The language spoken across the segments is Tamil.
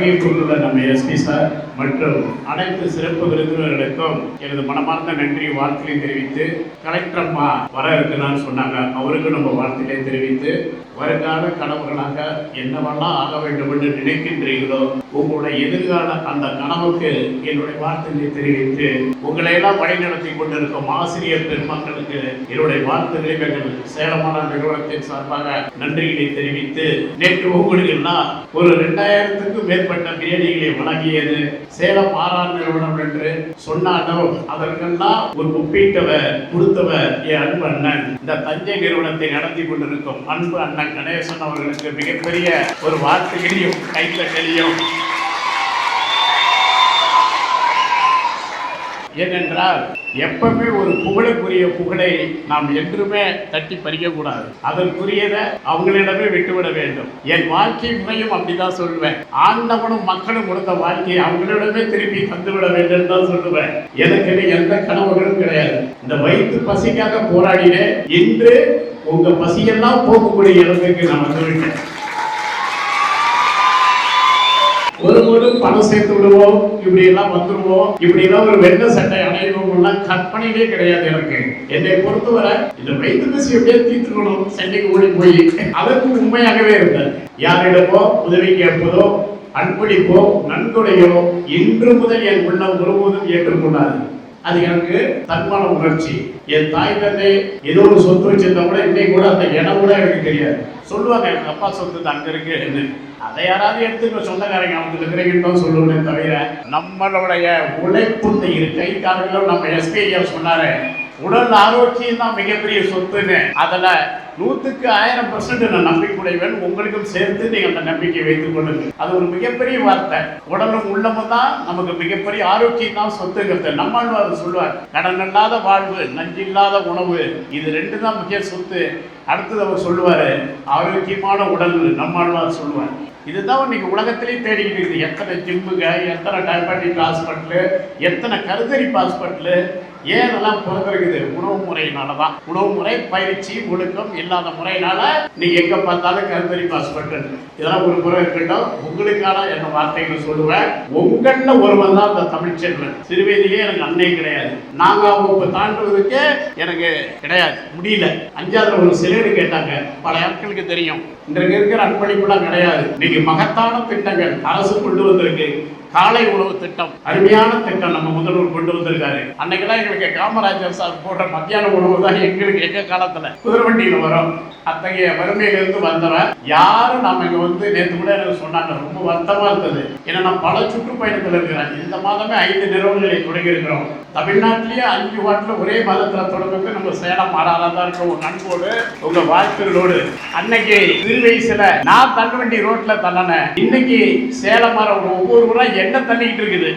வருகை கொண்டுள்ள நம்ம எஸ்பி சார் மற்றும் அனைத்து சிறப்பு விருந்தினர்களுக்கும் எனது மனமார்ந்த நன்றி வாழ்த்துக்களை தெரிவித்து, கலெக்டர் அம்மா வர இருக்குன்னு சொன்னாங்க, அவருக்கு நம்ம வாழ்த்துக்களை தெரிவித்து, வருங்கால கனவுகளாக என்னவெல்லாம் ஆக வேண்டும் என்று நினைக்கின்றீர்களோ உங்களுடைய எதிர்கால அந்த கனவுக்கு என்னுடைய வாழ்த்துக்களை தெரிவித்து, உங்களை எல்லாம் வழிநடத்தி கொண்டிருக்கும் ஆசிரியர் பெருமக்களுக்கு என்னுடைய வாழ்த்துக்களை எங்கள் சேலமான நிறுவனத்தின் சார்பாக நன்றிகளை தெரிவித்து, நேற்று உங்களுக்கு எல்லாம் ஒரு 2000க்கும் மேற்பட்ட பிரியாணிகளை வழங்கியது சேலம் ஆர்ஆர் நிறுவனம் என்று சொன்னாலும் அதற்கெல்லாம் ஒரு ஒப்பீட்டவர் கொடுத்தவர் என் அன்பு அண்ணன் இந்த தஞ்சை நிறுவனத்தை நடத்தி கொண்டிருக்கும் அன்பு அண்ணன் கணேசன் அவர்களுக்கு மிகப்பெரிய ஒரு வாழ்த்துக்களையும் கைத்தட்டலையும். ஏனென்றால் எப்பவுமே ஒரு புகழுக்குரிய புகழை நாம் என்றுமே தட்டி பறிக்கக்கூடாது, அதற்குரியதை அவங்களிடமே விட்டுவிட வேண்டும். என் வாழ்க்கை முறையும் அப்படிதான் சொல்லுவேன். ஆண்டவனும் மக்களும் கொடுத்த வாழ்க்கையை அவங்களிடமே திருப்பி தந்துவிட வேண்டும் தான் சொல்லுவேன். எனக்கு எந்த கனவுகளும் கிடையாது. இந்த வயிற்று பசிக்காக போராடினேன். இன்று உங்க பசியெல்லாம் போகக்கூடிய இடத்துக்கு நான் வந்துவிட்டேன். ஒரு பணம் சேர்த்து விடுவோம், இப்படி எல்லாம் வந்துருவோம், இப்படி எல்லாம் ஒரு வெள்ள சட்டை அணைவோம் கற்பனையிலே கிடையாது. எனக்கு என்னை பொறுத்தவரை இந்த வயிற்று பசி எப்படியே தீர்த்துக்கணும், சென்னைக்கு ஓடி போய் அதற்கு உண்மையாகவே இருந்தேன். யாரிடமோ உதவி கேட்பதோ அன்பளிப்போ நன்கொடையோ இன்று முதல் என் உள்ளம் ஒருபோதும் ஏற்றுக்கொண்டாது. அது எனக்கு தன்மான உணர்ச்சி. என் தாய் தந்தை ஏதோ ஒரு சொத்து வச்சிருந்தா கூட இன்னைக்கு கூட அந்த இடம் கூட எனக்கு தெரியாது. சொல்லுவாங்க எனக்கு அப்பா சொத்து அங்க இருக்கு, அதை யாராவது எடுத்து சொந்தக்காரங்க அவங்க இருக்கிறீங்கன்னு சொல்லுவேன் தவிர நம்மளுடைய உழைப்பு கை காரணங்களும் நம்ம எஸ்பி சொன்னாரு உடல் ஆரோக்கியம் தான் மிகப்பெரிய சொத்துன்னு. அதுல 100க்கு 1000% நான் நம்பிக்கையுடையவன். உங்களுக்கும் சேர்த்து நீங்க அந்த நம்பிக்கை வைத்துக் கொள்ளுங்க. அது ஒரு மிகப்பெரிய வார்த்தை. உடலும் உள்ளமும் தான் நமக்கு மிகப்பெரிய ஆரோக்கியம் தான் சொத்துங்கிறது நம்மாழ்வார் சொல்லுவார். கடன் இல்லாத வாழ்வு, நஞ்சில்லாத உணவு, இது 2 தான் முக்கிய சொத்து. அடுத்தது அவர் சொல்லுவாரு ஆரோக்கியமான உடல், நம்மாழ்வார் சொல்லுவார். இதுதான் இன்னைக்கு உலகத்திலே தேடிக்கிட்டு இருக்குது. எத்தனை ஜிம்முங்க, எத்தனை டயபெட்டிக் ஹாஸ்பிட்டலு, எத்தனை கருத்தரிப்பு ஹாஸ்பிட்டலு, ஏன் இதெல்லாம் பிறந்திருக்குது? உணவு முறையினாலதான். உணவு முறை, பயிற்சி, ஒழுக்கம் இல்லாத முறையினால நீங்க எங்க பார்த்தாலும் கருத்தரிப்பு ஹாஸ்பிட்டல். இதெல்லாம் ஒரு முறை இருக்கட்டும். உங்களுக்கான என்ன வார்த்தைகள் சொல்லுவேன். உங்கள ஒருவன் தான் இந்த தமிழ்ச்செல்வன். சிறுவயதிலே எனக்கு அன்னை கிடையாது. 4ஆம் வகுப்பு தாண்டுவதற்கு எனக்கு கிடையாது, முடியல. 5ஆவது ஒரு சிலைன்னு கேட்டாங்க. பல ஆட்களுக்கு தெரியும். இன்றைக்கு இருக்கிற அன்பளிப்புலாம் கிடையாது. இன்னைக்கு மகத்தான திட்டங்கள் அரசு கொண்டு வந்திருக்கு. காலை உணவு திட்டம் அருமையான திட்டம் நம்ம முதல்வர் கொண்டு வந்திருக்காரு. அன்னைக்கெல்லாம் எங்களுக்கு காமராஜர் சார் போடுற மத்தியான உணவு தான் எங்களுக்கு எங்க காலத்துல குதிரவண்டியில வரும். அத்தகைய வறுமையிலிருந்து வந்தவன் யாரும் நம்ம இங்க நேற்று கூட எனக்கு சொன்னாங்க, ரொம்ப வருத்தமா இருந்தது. ஏன்னா நான் பல சுற்றுப்பயணத்தில் இருக்கிறேன். இந்த மாதமே 5 நிறுவனங்களை தொடங்கி இருக்கிறோம். தமிழ்நாட்டிலேயே 5 வாட்டில் ஒரே மாதத்துல தொடர்ந்து நம்ம சேலம் மாறாதான் இருக்க ஒரு நண்போடு உங்க வாழ்த்துகளோடு. அன்னைக்கு சிறு வயசுல நான் தள்ளுவண்டி ரோட்ல தள்ளனேன். இன்னைக்கு சேலம் மாற ஒவ்வொரு முறை என்ன தள்ளிக்கிட்டு இருக்குது.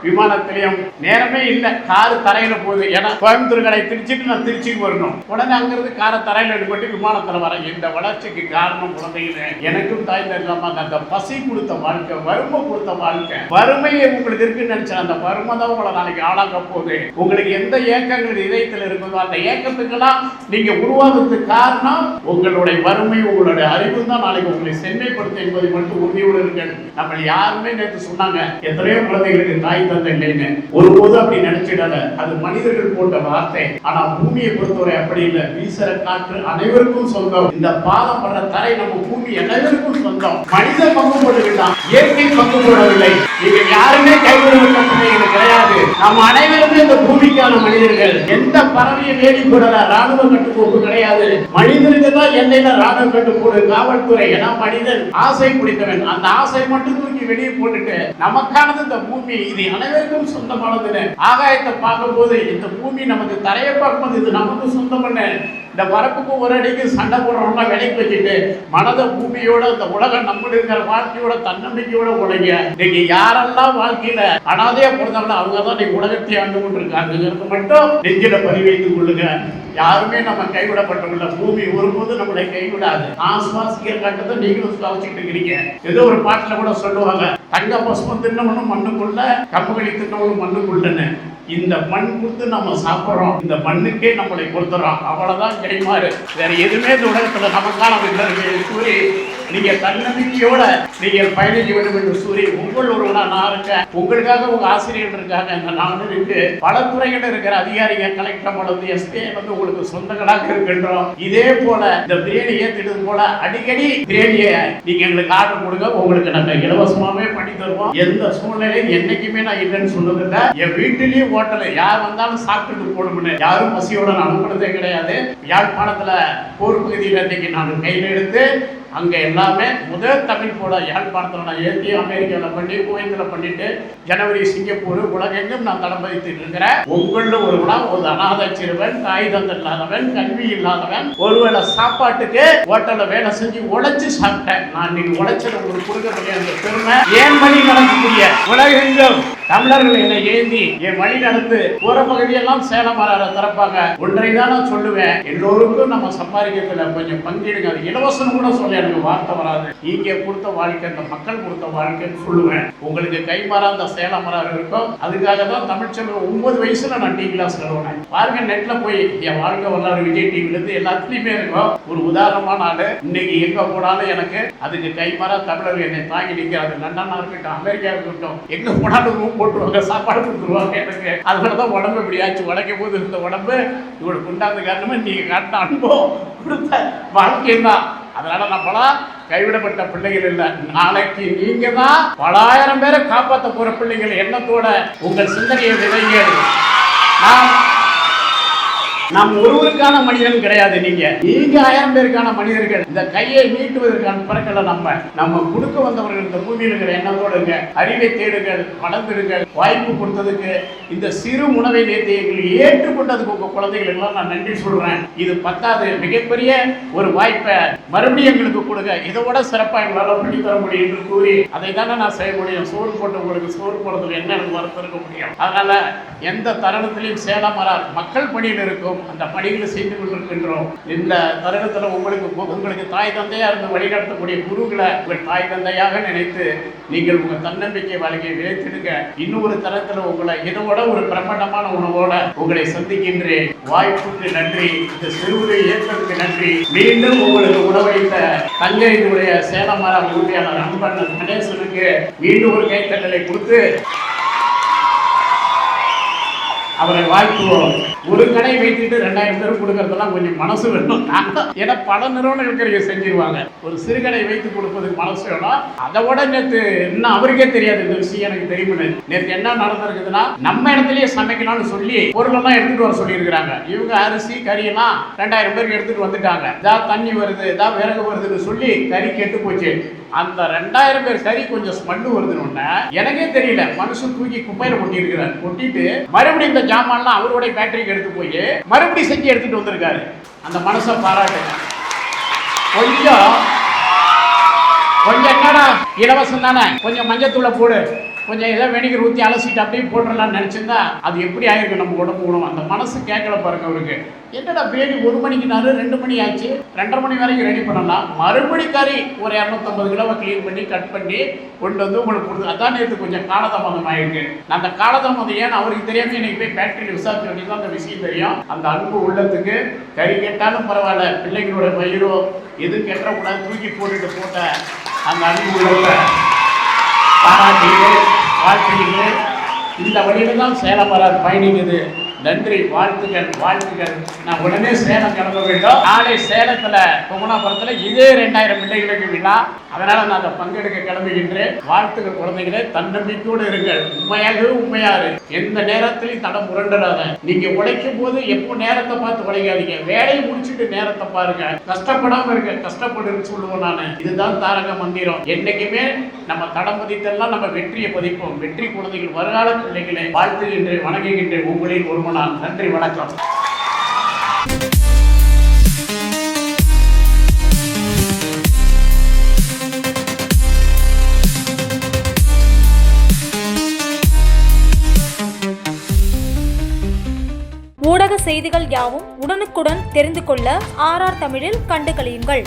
விமானத்திலையும் நேரமே இல்லை, காரு தரையில போகுது. ஏன்னா கோயம்புத்தூர் கடை திருச்சிட்டு நான் திருச்சிக்கு வரணும். உடனே அங்கிருந்து காரை தரையில எடுப்பட்டு விமானத்துல வர. இந்த வளர்ச்சிக்கு காரணம் குழந்தைங்க. எனக்கும் தாய் தரலாமா அந்த பசி கொடுத்த வாழ்க்கை, வறுமை கொடுத்த வாழ்க்கை. வறுமையை உங்களுக்கு இருக்குன்னு நினைச்சேன். அந்த வறுமை தான் உங்களை நாளைக்கு ஆளாக்க போகுது. உங்களுக்கு எந்த ஏக்கங்கள் இதயத்தில் இருக்குதோ அந்த ஏக்கத்துக்கெல்லாம் நீங்க உருவாகிறதுக்கு காரணம் உங்களுடைய வறுமை, உங்களுடைய அறிவு தான் நாளைக்கு உங்களை செம்மைப்படுத்த என்பதை மட்டும் உறுதியோடு இருங்கள். நம்ம யாருமே நேற்று சொன்னாங்க எத்தனையோ குழந்தைகளுக்கு தாய் தந்தை இல்லைன்னு. ஒருபோது அப்படி நினைச்சிடாத. அது மனிதர்கள் போட்ட வார்த்தை. ஆனா பூமியை பொறுத்தவரை அப்படி இல்லை. வீசுற காற்று அனைவருக்கும் சொந்தம். இந்த பாதம் பண்ற தரை நம்ம பூமி அனைவருக்கும் சொந்தம். மனித பங்கு போடுகின்றான், இயற்கை பங்கு போடவில்லை. இங்க யாருமே கைவிடப்பட்ட கிடையாது. நம்ம அனைவருமே இந்த பூமிக்கான மனிதர்கள். எந்த பறவையை வேடி போடல, ராணுவ கட்டுக்கோப்பு கிடையாது. மனிதனுக்கு தான் எல்லையில ராணுவ கட்டுக்கோடு, காவல்துறை. ஏன்னா மனிதன் ஆசை பிடித்தவன். அந்த ஆசை மட்டும் தூக்கி வெளியே போட்டுட்டு நமக்கானது இந்த பூமி, இது அனைவருக்கும் சொந்தமானது. ஆகாயத்தை பார்க்கும் போது இந்த பூமி நமக்கு, தரையை பார்க்கும்போது இது நமக்கு சொந்தம். இந்த வரப்புக்கு ஒரு அடிக்கு சண்டை போடுறோம்னா விலைக்கு வச்சுட்டு மனத பூமியோட இந்த உலகம் நம்மளுடைய இருக்கிற வாழ்க்கையோட தன்னம்பிக்கையோட உழைங்க. நீங்க யாரெல்லாம் வாழ்க்கையில அனாதையா பிறந்தவங்க அவங்க தான் நீங்க உலகத்தை ஆண்டு கொண்டிருக்காங்க மட்டும் நெஞ்சில பதிவைத்துக் கொள்ளுங்க. யாருமே நம்ம கைவிடப்பட்டவங்கள. பூமி ஒருபோது நம்மளை கைவிடாது. நான் சுவாசிக்கிற காட்டத்தை நீங்களும் சுவாசிச்சுட்டு இருக்கிறீங்க. ஏதோ ஒரு பாட்டுல கூட சொல்லுவாங்க, தங்க பசுமம் தின்னவனும் மண்ணுக்குள்ள, கம்புகளி தின்னவனும் மண்ணுக்குள்ளன்னு. இந்த மண் கொடுத்து நம்ம சாப்பிட்றோம், இந்த மண்ணுக்கே நம்மளை கொடுத்துறோம். அவ்வளவுதான் கிடைமாறு. வேற எதுவுமே இந்த உலகத்துல நமக்கான கூறி நீங்க தன்னம்பிக்கையோட நீங்கள் பயணிக்க வேண்டும் என்று கூறி உங்கள் ஒருவனா நான் இருக்கேன். உங்களுக்காக உங்க ஆசிரியர்கள் இருக்காங்க, இந்த நான் இருக்கு, பல துறைகள் இருக்கிற அதிகாரிகள், கலெக்டர் வந்து எஸ்பி வந்து உங்களுக்கு சொந்தங்களாக இருக்கின்றோம். இதே போல இந்த பிரியாணி ஏத்திட்டது போல அடிக்கடி பிரியாணியை நீங்க எங்களுக்கு ஆர்டர் கொடுங்க, உங்களுக்கு நாங்க இலவசமாவே பண்ணி தருவோம். எந்த சூழ்நிலையும் என்னைக்குமே நான் இல்லைன்னு சொன்னது இல்லை. என் வீட்டிலேயும் ஹோட்டல் யார் வந்தாலும் சாப்பிட்டு போகணும்னு யாரும் பசியோட நான் அனுப்புனதே கிடையாது. யாழ்ப்பாணத்துல போர் பகுதியில் இன்னைக்கு நான் கையில் எடுத்து அங்கே எல்லாமே முதல் தமிழ் போல யாழ்ப்பாணத்தில் நான் ஏற்றி அமெரிக்காவில் பண்ணி கோயந்தில் பண்ணிட்டு ஜனவரி சிங்கப்பூர் உலகெங்கும் நான் தடம் பதித்துட்டு இருக்கிறேன். உங்களில் ஒரு அநாத சிறுவன், தாய் தந்தை இல்லாதவன், கல்வி இல்லாதவன், ஒருவேளை சாப்பாட்டுக்கு ஹோட்டலில் வேலை செஞ்சு உழைச்சு சாப்பிட்டேன். நான் நீங்க உழைச்சது உங்களுக்கு கொடுக்கக்கூடிய அந்த பெருமை ஏன் வழி நடக்கக்கூடிய உலகெங்கும் தமிழர்கள் என்னை ஏந்தி என் வழி நடந்து போற பகுதியெல்லாம் சேலம் வர திறப்பாங்க. ஒன்றைதான் நான் சொல்லுவேன், எல்லோருக்கும் நம்ம சம்பாதிக்கிறதுல கொஞ்சம் பங்கிடுங்க. அது இலவசம் கூட சொல்ல எனக்கு வார்த்தை வராது. நீங்க கொடுத்த வாழ்க்கை, இந்த மக்கள் கொடுத்த வாழ்க்கைன்னு சொல்லுவேன். உங்களுக்கு கைமாறா அந்த சேலம் வர இருக்கும். அதுக்காக தான் தமிழ்ச்செல்வன் 9 வயசுல நான் டீ கிளாஸ் கழுவுனேன். பாருங்க, நெட்ல போய் என் வாழ்க்கை வரலாறு விஜய் டிவில இருந்து எல்லாத்துலயுமே இருக்கும். ஒரு உதாரணமான ஆளு. இன்னைக்கு எங்க போனாலும் எனக்கு அதுக்கு கைமாறா தமிழர்கள் என்னை தாங்கி நிற்கிறாரு. லண்டனா இருக்கட்டும், அமெரிக்கா இருக்கட்டும், எங்க போனாலும் போட்டுருவாங்க, சாப்பாடு கொடுத்துருவாங்க எனக்கு. அதனாலதான் உடம்பு இப்படியாச்சு. உடைக்கும் போது இருந்த உடம்பு இவங்களுக்கு உண்டாத காரணமா நீங்க காட்டின அனுபவம் கொடுத்த வாழ்க்கை தான். அதனால நம்மளாம் கைவிடப்பட்ட பிள்ளைகள் இல்லை. நாளைக்கு நீங்க தான் பலாயிரம் பேரை காப்பாற்ற போற பிள்ளைகள். எண்ணத்தோட உங்கள் சிந்தனையை விதைங்கள். நாம் ஒருவருக்கான மனிதன் கிடையாது. நீங்க 1000 பேருக்கான மனிதர்கள். இந்த கையை நீட்டுவதற்கான பிறக்கல. நம்ம கொடுக்க வந்தவர்கள் இந்த பூமியில் இருக்கிற எண்ணத்தோடுங்க. அறிவை தேடுங்கள், வளர்ந்துடுங்கள். வாய்ப்பு கொடுத்ததுக்கு, இந்த சிறு உணவை நேர்த்தி எங்களுக்கு ஏற்றுக்கொண்டதுக்கு உங்க குழந்தைகள் எல்லாம் நான் நன்றி சொல்றேன். இது பத்தாது, மிகப்பெரிய ஒரு வாய்ப்பை மறுபடியும் எங்களுக்கு கொடுங்க. இதோட சிறப்பாக எங்களால் பண்ணி தர முடியும் என்று கூறி அதை தானே நான் செய்ய முடியும். சோறு போட்டு உங்களுக்கு சோறு போடுறதுல என்ன எனக்கு வருத்தம் இருக்க முடியும். அதனால எந்த தருணத்திலையும் சேலம் வரார் மக்கள் பணியில் இருக்கும். அந்த பணிகளை செய்து கொண்டிருக்கின்றோம். இந்த தருணத்தில் உங்களுக்கு தாய் தந்தையா இருந்து வழிநடத்தக்கூடிய குருக்களை உங்கள் தாய் தந்தையாக நினைத்து நீங்கள் உங்கள் தன்னம்பிக்கை வாழ்க்கையை விளைத்திடுங்க. இன்னொரு தரத்தில் உங்களை இதோட ஒரு பிரபண்டமான உணவோட உங்களை சந்திக்கின்றேன். வாய்ப்புக்கு நன்றி. இந்த சிறுவரை ஏற்றதுக்கு நன்றி. மீண்டும் உங்களுக்கு உணவளித்த தஞ்சையினுடைய சேலமர உறுதியாளர் அன்பன் கணேசனுக்கு மீண்டும் ஒரு கைத்தட்டலை கொடுத்து அவரை வாழ்த்துவோம். ஒரு கடை வைத்துட்டு 2000 பேர் கொடுக்கறதெல்லாம் கொஞ்சம் மனசு வேணும். ஏன்னா பல நிறுவனங்களுக்கு செஞ்சிருவாங்க. ஒரு சிறு கடை வைத்து கொடுப்பதுக்கு மனசு வேணும். அதை விட நேற்று இன்னும் அவருக்கே தெரியாது இந்த விஷயம் எனக்கு தெரியும்னு. நேற்று என்ன நடந்திருக்குதுன்னா, நம்ம இடத்துலயே சமைக்கலாம்னு சொல்லி பொருளெல்லாம் எடுத்துட்டு வர சொல்லியிருக்கிறாங்க. இவங்க அரிசி கறியெல்லாம் 2000 பேருக்கு எடுத்துட்டு வந்துட்டாங்க. ஏதாவது தண்ணி வருது, ஏதாவது விறகு வருதுன்னு சொல்லி கறி கெட்டு போச்சு. அந்த 2000 பேர் கறி கொஞ்சம் ஸ்மெல்லு வருதுன்னு எனக்கே தெரியல. மனுஷன் தூக்கி குப்பையில கொட்டியிருக்கிறார். கொட்டிட்டு மறுபடியும் இந்த ஜாமான்லாம் அவருடைய ஃபேக்டரிக்கு எடுத்து போய் மறுபடியும் செஞ்சு எடுத்துட்டு வந்திருக்காரு. அந்த மனசை பாராட்டுங்க. கொஞ்சம் என்னடா இலவசம் தானே, கொஞ்சம் மஞ்சத்தூளை போடு, கொஞ்சம் ஏதோ வெனிகர் ஊற்றி அலசிட்டு அப்படியே போட்டுடலாம்னு நினச்சிருந்தா அது எப்படி ஆயிருக்கு நம்ம உடம்பு உணவு. அந்த மனசு கேட்கல பாருங்க அவருக்கு. என்னடா பிரியாணி 1 மணிக்குனாரு 2 மணி ஆச்சு, 2:30 மணி வரைக்கும் ரெடி பண்ணலாம். மறுபடி கறி ஒரு 250 கிலோவை கிளீன் பண்ணி கட் பண்ணி கொண்டு வந்து உங்களுக்கு கொடுத்து. அதான் நேற்று கொஞ்சம் காலதாமதம் ஆயிருக்கு. அந்த காலதாமதம் ஏன்னு அவருக்கு தெரியாமல் இன்னைக்கு போய் ஃபேக்டரியில் விசாரிச்சு வேண்டி தான் அந்த விஷயம் தெரியும். அந்த அன்பு உள்ளத்துக்கு கறி கெட்டாலும் பரவாயில்ல, பிள்ளைங்களோட பயிரோ எது கெட்டக்கூடாது தூக்கி போட்ட அந்த அன்பு உள்ளத்தை பாராட்டிகள் வாழ்த்துகள். இந்த வழியில தான் சேலம் வராது பயணிக்குது. நன்றி, வாழ்த்துக்கள் வாழ்த்துக்கள். நான் உடனே சேலம் கிளம்ப வேண்டும். நாளை சேலத்துல பொகுனாபுரத்துல இதே 2000 பிள்ளைகளுக்கு விழா. அதனால நான் அதை பங்கெடுக்க கிளம்புகின்றேன். வாழ்த்துக்கள் குழந்தைகளே, தன்னம்பிக்கையோடு இருங்கள். உண்மையாரு எந்த நேரத்திலையும் தடம் புரண்டாத. நீங்க உழைக்கும் போது எப்போ நேரத்தை பார்த்து உழைக்காதீங்க. வேலையை முடிச்சுட்டு நேரத்தை பாருங்க. கஷ்டப்படாம இருக்க, கஷ்டப்படுன்னு சொல்லுவோம் நான். இதுதான் தாரக மந்திரம். என்னைக்குமே நம்ம தடம் பதித்தெல்லாம் நம்ம வெற்றியை பதிப்போம். வெற்றி குழந்தைகள், வருகால பிள்ளைகளை வாழ்த்துகின்றேன், வணங்குகின்றேன். உங்களில் ஒருவன். நன்றி, வணக்கம். ஊடக செய்திகள் யாவும் உடனுக்குடன் தெரிந்து கொள்ள RR தமிழில் கண்டு களியுங்கள்.